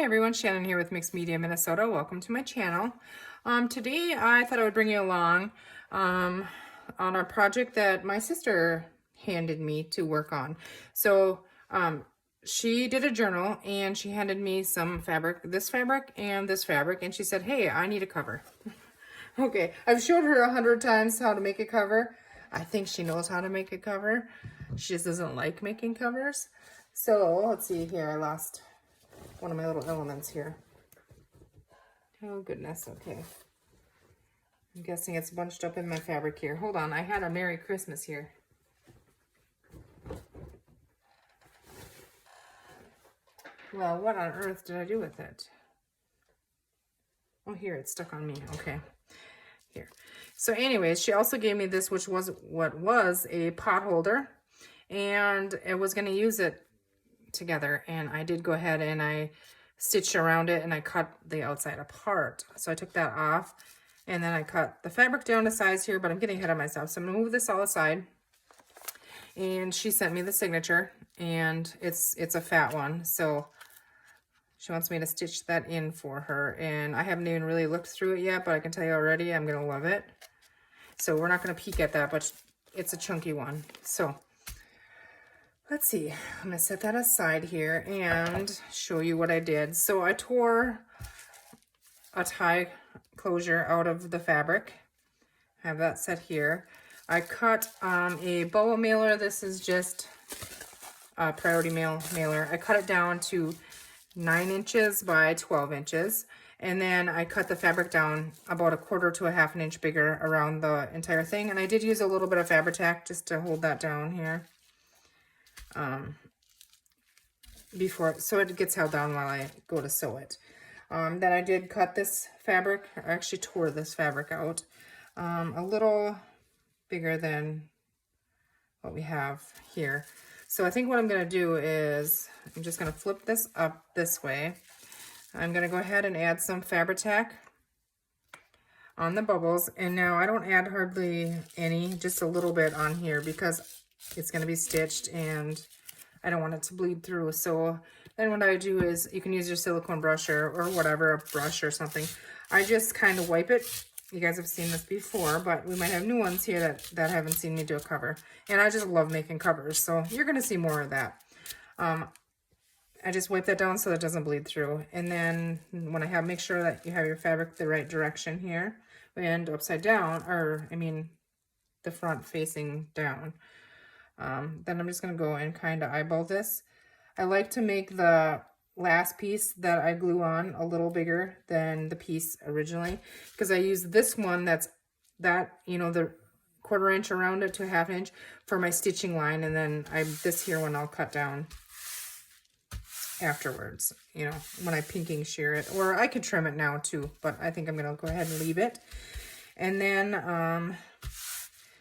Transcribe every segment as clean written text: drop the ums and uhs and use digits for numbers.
Hi everyone, Shannon here with Mixed Media Minnesota. Welcome to my channel. Today I thought I would bring you along on a project that my sister handed me to work on. So she did a journal and she handed me some fabric, this fabric and this fabric, and she said, hey, I need a cover. Okay, I've showed her 100 times how to make a cover. I think she knows how to make a cover. She just doesn't like making covers. So let's see here, I lost one of my little elements here. Oh goodness, okay. I'm guessing it's bunched up in my fabric here. Hold on, I had a Merry Christmas here. Well, what on earth did I do with it? Oh, here, it's stuck on me, okay. Here. So anyways, she also gave me this, which was what was a pot holder, and I was gonna use it together, and I did go ahead and I stitched around it and I cut the outside apart. So I took that off and then I cut the fabric down to size here, but I'm getting ahead of myself. So I'm gonna move this all aside. And she sent me the signature, and it's a fat one. So she wants me to stitch that in for her. And I haven't even really looked through it yet, but I can tell you already I'm gonna love it. So we're not gonna peek at that, but it's a chunky one. So let's see, I'm gonna set that aside here and show you what I did. So I tore a tie closure out of the fabric. I have that set here. I cut a bubble mailer. This is just a priority mailer. I cut it down to 9 inches by 12 inches. And then I cut the fabric down about 1/4 to 1/2 inch bigger around the entire thing. And I did use a little bit of Fabri-Tac just to hold that down here. Before, so it gets held down while I go to sew it. Then I did cut this fabric, I actually tore this fabric out a little bigger than what we have here. So I think what I'm going to do is I'm just going to flip this up this way. I'm going to go ahead and add some Fabri-Tac on the bubbles, and now I don't add hardly any, just a little bit on here because it's going to be stitched and I don't want it to bleed through. So then what I do is, you can use your silicone brush or whatever, a brush or something. I just kind of wipe it. You guys have seen this before, but we might have new ones here that haven't seen me do a cover. And I just love making covers, so you're going to see more of that. I just wipe that down so it doesn't bleed through. And then when make sure that you have your fabric the right direction here and upside down, or I mean the front facing down. Then I'm just going to go and kind of eyeball this. I like to make the last piece that I glue on a little bigger than the piece originally, because I use this one the 1/4 inch around it to 1/2 inch for my stitching line, and then this here one I'll cut down afterwards, when I pinking shear it, or I could trim it now too, but I think I'm going to go ahead and leave it. And then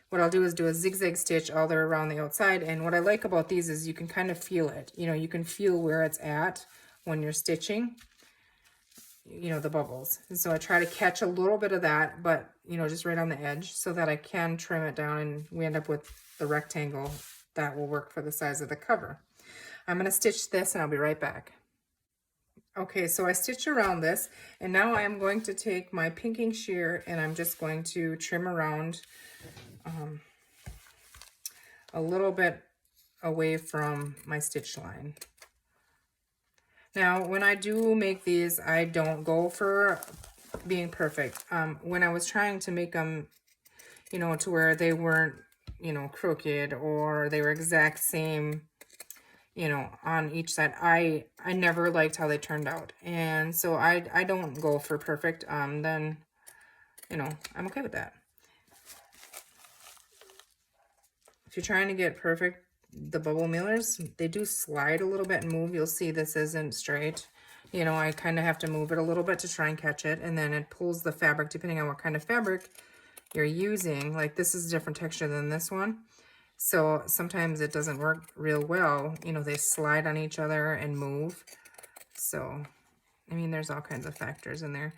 what I'll do is do a zigzag stitch all the way around the outside. And what I like about these is you can kind of feel it. You can feel where it's at when you're stitching, the bubbles. And so I try to catch a little bit of that, but, just right on the edge so that I can trim it down and we end up with the rectangle that will work for the size of the cover. I'm going to stitch this and I'll be right back. Okay, so I stitched around this, and now I am going to take my pinking shear and I'm just going to trim around a little bit away from my stitch line. Now, when I do make these, I don't go for being perfect. When I was trying to make them, to where they weren't, crooked, or they were exact same, on each side, I never liked how they turned out. And so I don't go for perfect. Then, I'm okay with that. If you're trying to get perfect, the bubble mailers, they do slide a little bit and move. You'll see this isn't straight. I kind of have to move it a little bit to try and catch it. And then it pulls the fabric, depending on what kind of fabric you're using. Like this is a different texture than this one. So sometimes it doesn't work real well. They slide on each other and move. So, I mean, there's all kinds of factors in there.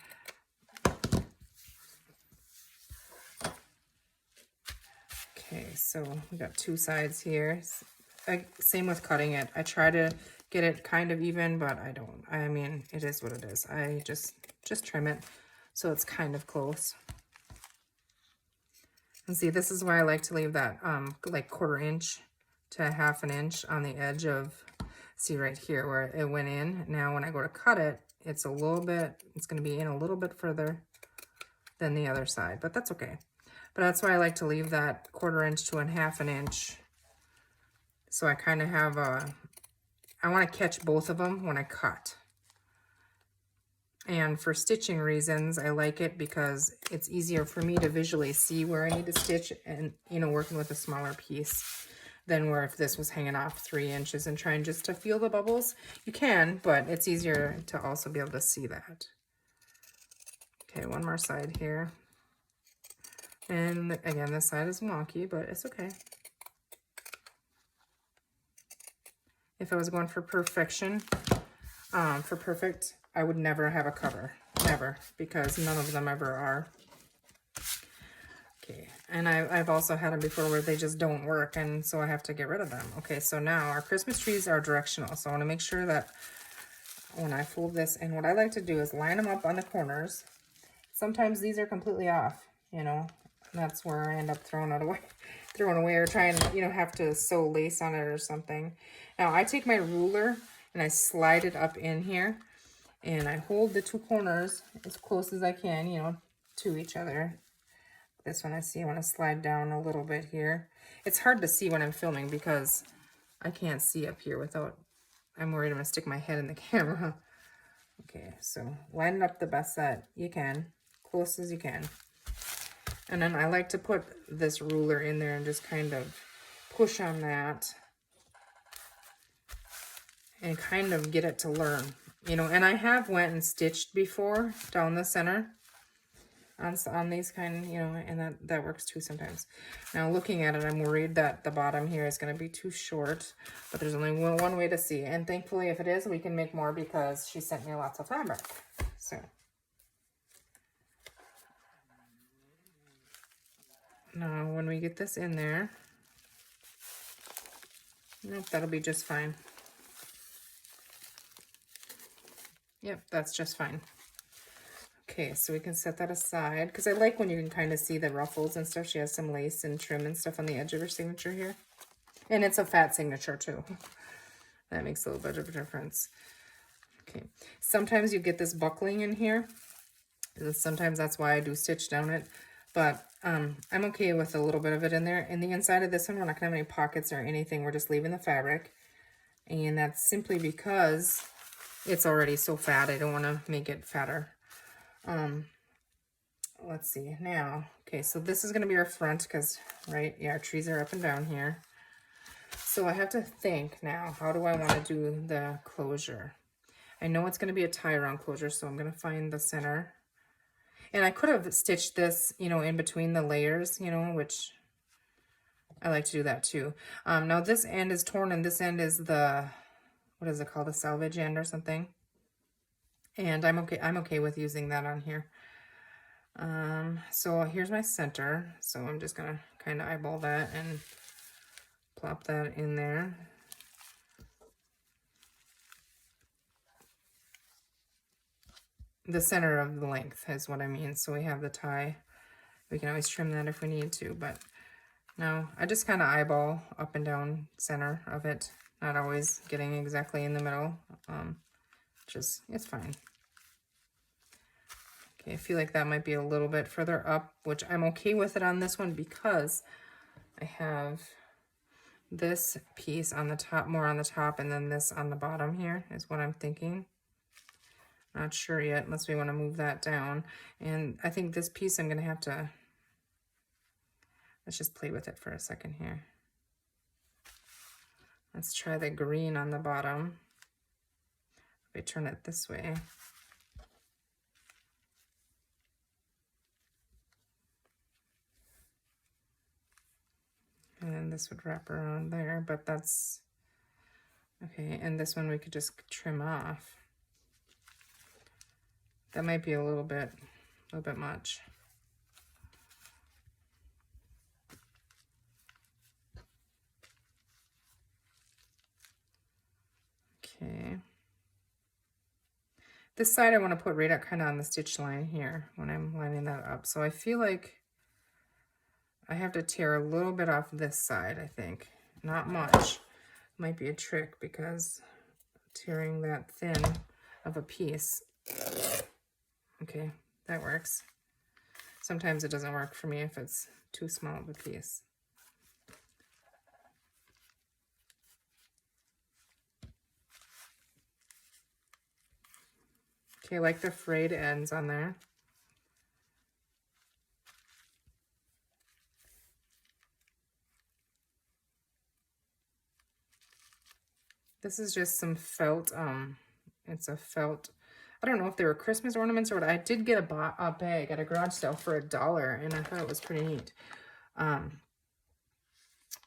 Okay, so we got 2 sides here. Same with cutting it. I try to get it kind of even, but I don't. I mean, it is what it is. I just trim it so it's kind of close. And see, this is why I like to leave that like 1/4 inch to 1/2 inch on the edge of, see right here where it went in. Now when I go to cut it, it's a little bit, it's going to be in a little bit further than the other side, but that's okay. But that's why I like to leave that 1/4 inch to 1/2 inch. So I kind of have a, I want to catch both of them when I cut. And for stitching reasons, I like it because it's easier for me to visually see where I need to stitch, and, you know, working with a smaller piece than where if this was hanging off 3 inches and trying just to feel the bubbles. You can, but it's easier to also be able to see that. Okay, one more side here. And again, this side is wonky, but it's okay. If I was going for perfection, for perfect, I would never have a cover. Never, because none of them ever are. Okay, and I've also had them before where they just don't work, and so I have to get rid of them. Okay, so now our Christmas trees are directional, so I want to make sure that when I fold this, and what I like to do is line them up on the corners. Sometimes these are completely off, you know, and that's where I end up throwing it away, or trying, you know, have to sew lace on it or something. Now I take my ruler and I slide it up in here, and I hold the 2 corners as close as I can, you know, to each other. This one I want to slide down a little bit here. It's hard to see when I'm filming because I can't see up here without, I'm worried I'm going to stick my head in the camera. Okay, so line it up the best that you can, close as you can. And then I like to put this ruler in there and just kind of push on that and kind of get it to learn, you know. And I have went and stitched before down the center on these kind, you know, and that works too sometimes. Now looking at it, I'm worried that the bottom here is going to be too short, but there's only one way to see. And thankfully, if it is, we can make more because she sent me lots of fabric. So now when we get this in there, nope, that'll be just fine. Yep, that's just fine. Okay, so we can set that aside because I like when you can kind of see the ruffles and stuff. She has some lace and trim and stuff on the edge of her signature here. And it's a fat signature too. That makes a little bit of a difference. Okay, sometimes you get this buckling in here. Sometimes that's why I do stitch down it. But I'm okay with a little bit of it in there. In the inside of this one, we're not going to have any pockets or anything. We're just leaving the fabric. And that's simply because it's already so fat. I don't want to make it fatter. Let's see now. Okay, so this is going to be our front because, right, yeah, our trees are up and down here. So I have to think now, how do I want to do the closure? I know it's going to be a tie around closure, so I'm going to find the center. And I could have stitched this, you know, in between the layers, you know, which I like to do that too. Now this end is torn and this end is the, what is it called? The salvage end or something. And I'm okay with using that on here. So here's my center. So I'm just gonna kind of eyeball that and plop that in there. The center of the length is what I mean. So we have the tie. We can always trim that if we need to, but no, I just kind of eyeball up and down center of it. Not always getting exactly in the middle. It's fine. Okay, I feel like that might be a little bit further up, which I'm okay with it on this one because I have this piece on the top, more on the top, and then this on the bottom here is what I'm thinking. Not sure yet, unless we want to move that down. And I think this piece I'm going to have to, let's just play with it for a second here. Let's try the green on the bottom. If I turn it this way. And then this would wrap around there, but that's, okay, and this one we could just trim off. That might be a little bit much. Okay. This side I want to put right up kind of on the stitch line here when I'm lining that up. So I feel like I have to tear a little bit off this side, I think. Not much. Might be a trick because tearing that thin of a piece. Okay, that works. Sometimes it doesn't work for me if it's too small of a piece. Okay, like the frayed ends on there. This is just some felt, it's a felt, I don't know if they were Christmas ornaments or what. I did get a bag at a garage sale for $1 and I thought it was pretty neat.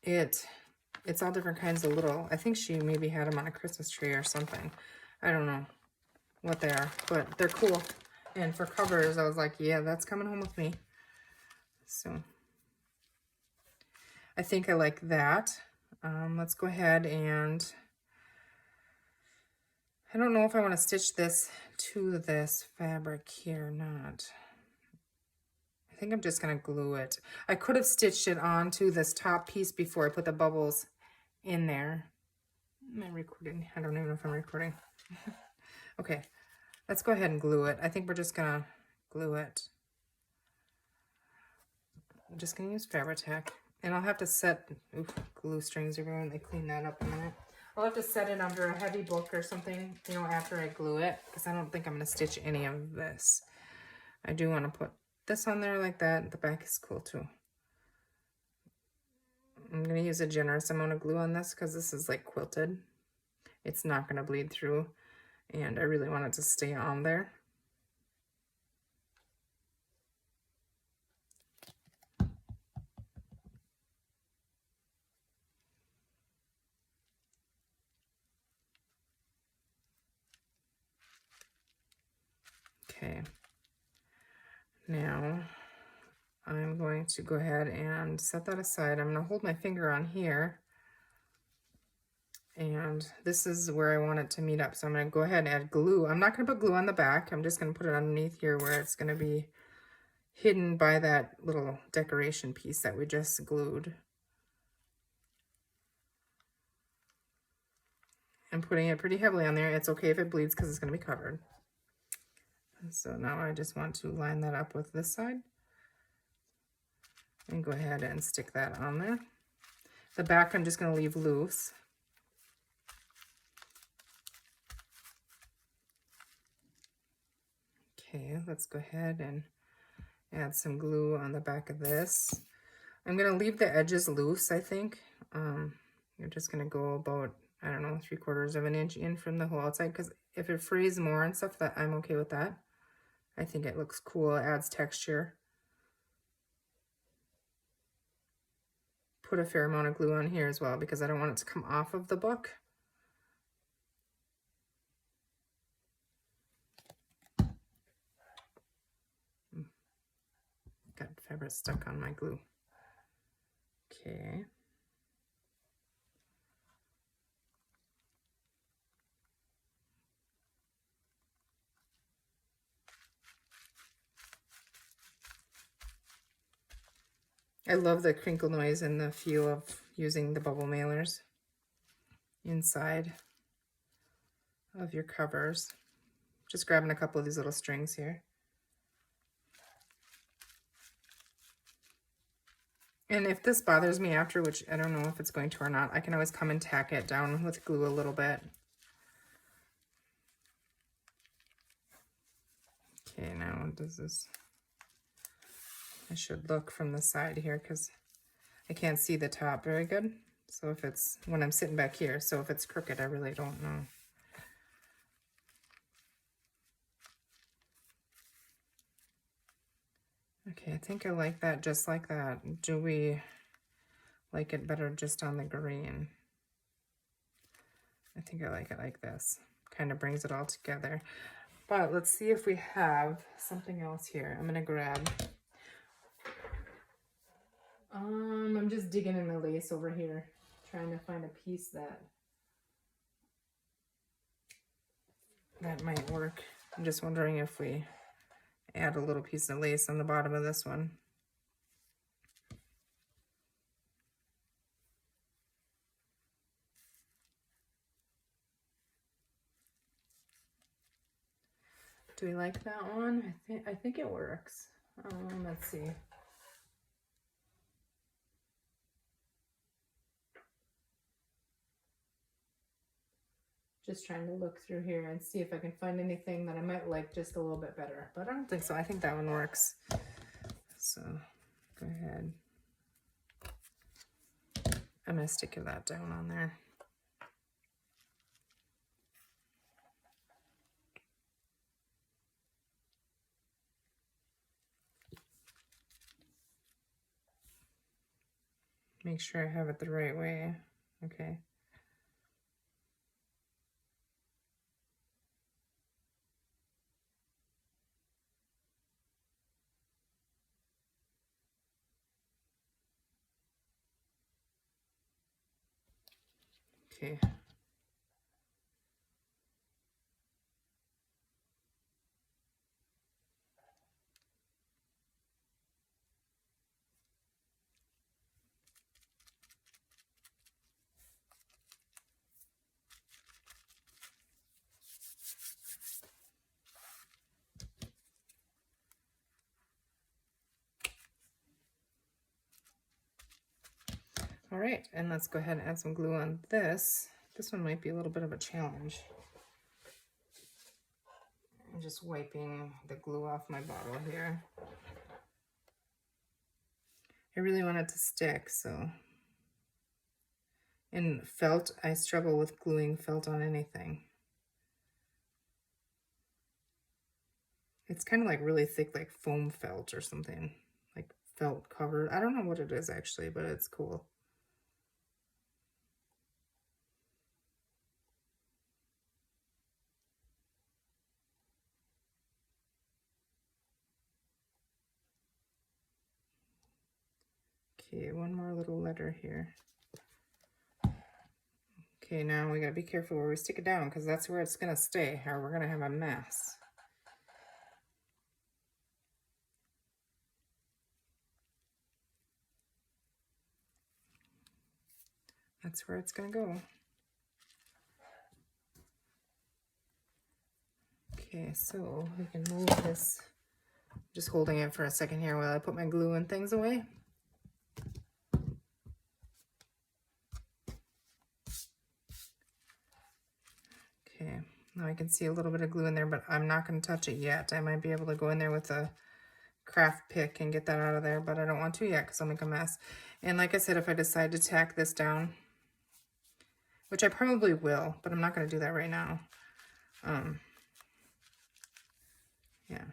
It's all different kinds of little, I think she maybe had them on a Christmas tree or something. I don't know what they are, but they're cool. And for covers, I was like, yeah, that's coming home with me. So I think I like that. Let's go ahead and, I don't know if I want to stitch this to this fabric here or not. I think I'm just going to glue it. I could have stitched it onto this top piece before I put the bubbles in there. Am I recording? I don't even know if I'm recording. Okay, let's go ahead and glue it. I think we're just going to glue it. I'm just going to use Fabri-Tac. And I'll have to set, glue strings everywhere, and they clean that up in a minute. I'll have to set it under a heavy book or something, you know, after I glue it, because I don't think I'm going to stitch any of this. I do want to put this on there like that. The back is cool too. I'm going to use a generous amount of glue on this because this is like quilted. It's not going to bleed through, and I really want it to stay on there. Okay. Now I'm going to go ahead and set that aside. I'm going to hold my finger on here. And this is where I want it to meet up. So I'm going to go ahead and add glue. I'm not going to put glue on the back. I'm just going to put it underneath here where it's going to be hidden by that little decoration piece that we just glued. I'm putting it pretty heavily on there. It's okay if it bleeds because it's going to be covered. So now I just want to line that up with this side. And go ahead and stick that on there. The back I'm just going to leave loose. Okay, let's go ahead and add some glue on the back of this. I'm going to leave the edges loose, I think. You're just going to go about, I don't know, 3/4 of an inch in from the whole outside, because if it frays more and stuff, that I'm okay with that. I think it looks cool. It adds texture. Put a fair amount of glue on here as well because I don't want it to come off of the book. Got fabric stuck on my glue. Okay. I love the crinkle noise and the feel of using the bubble mailers inside of your covers. Just grabbing a couple of these little strings here. And if this bothers me after, which I don't know if it's going to or not, I can always come and tack it down with glue a little bit. Okay, now does this, I should look from the side here because I can't see the top very good. So if it's, when I'm sitting back here, so if it's crooked, I really don't know. Okay, I think I like that just like that. Do we like it better just on the green? I think I like it like this. Kind of brings it all together. But let's see if we have something else here. I'm gonna grab, I'm just digging in the lace over here, trying to find a piece that that might work. I'm just wondering if we add a little piece of lace on the bottom of this one. Do we like that one? I think it works. Let's see. Just trying to look through here and see if I can find anything that I might like just a little bit better. But I don't think so. I think that one works. So go ahead. I'm going to stick that down on there. Make sure I have it the right way. Okay. Okay. All right, and let's go ahead and add some glue on this. This one might be a little bit of a challenge. I'm just wiping the glue off my bottle here. I really want it to stick, so. And felt, I struggle with gluing felt on anything. It's kind of like really thick, like foam felt or something, like felt covered. I don't know what it is actually, but it's cool. Okay, one more little letter here. Okay, now we gotta be careful where we stick it down because that's where it's gonna stay or we're gonna have a mess. That's where it's gonna go. Okay, so we can move this. Just holding it for a second here while I put my glue and things away. Okay, now I can see a little bit of glue in there, but I'm not going to touch it yet. I might be able to go in there with a craft pick and get that out of there, but I don't want to yet because I'll make a mess. And like I said, if I decide to tack this down, which I probably will, but I'm not going to do that right now. Yeah,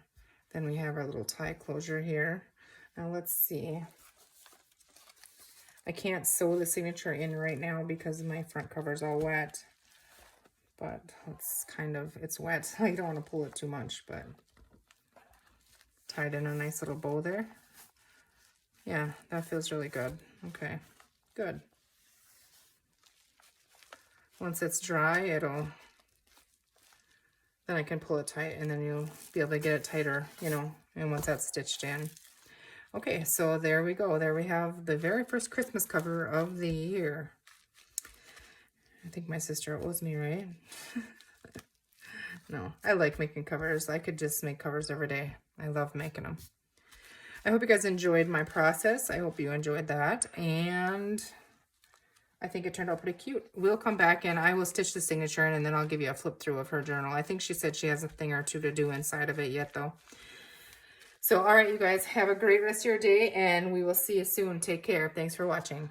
then we have our little tie closure here. Now let's see. I can't sew the signature in right now because my front cover is all wet. But it's kind of, it's wet. I don't want to pull it too much, but tied in a nice little bow there. Yeah, that feels really good. Okay, good. Once it's dry, then I can pull it tight and then you'll be able to get it tighter, you know, and once that's stitched in. Okay, so there we go. There we have the very first Christmas cover of the year. I think my sister owes me, right? No, I like making covers. I could just make covers every day. I love making them. I hope you guys enjoyed my process. I hope you enjoyed that. And I think it turned out pretty cute. We'll come back and I will stitch the signature in and then I'll give you a flip through of her journal. I think she said she has a thing or two to do inside of it yet though. So, all right, you guys, have a great rest of your day and we will see you soon. Take care. Thanks for watching.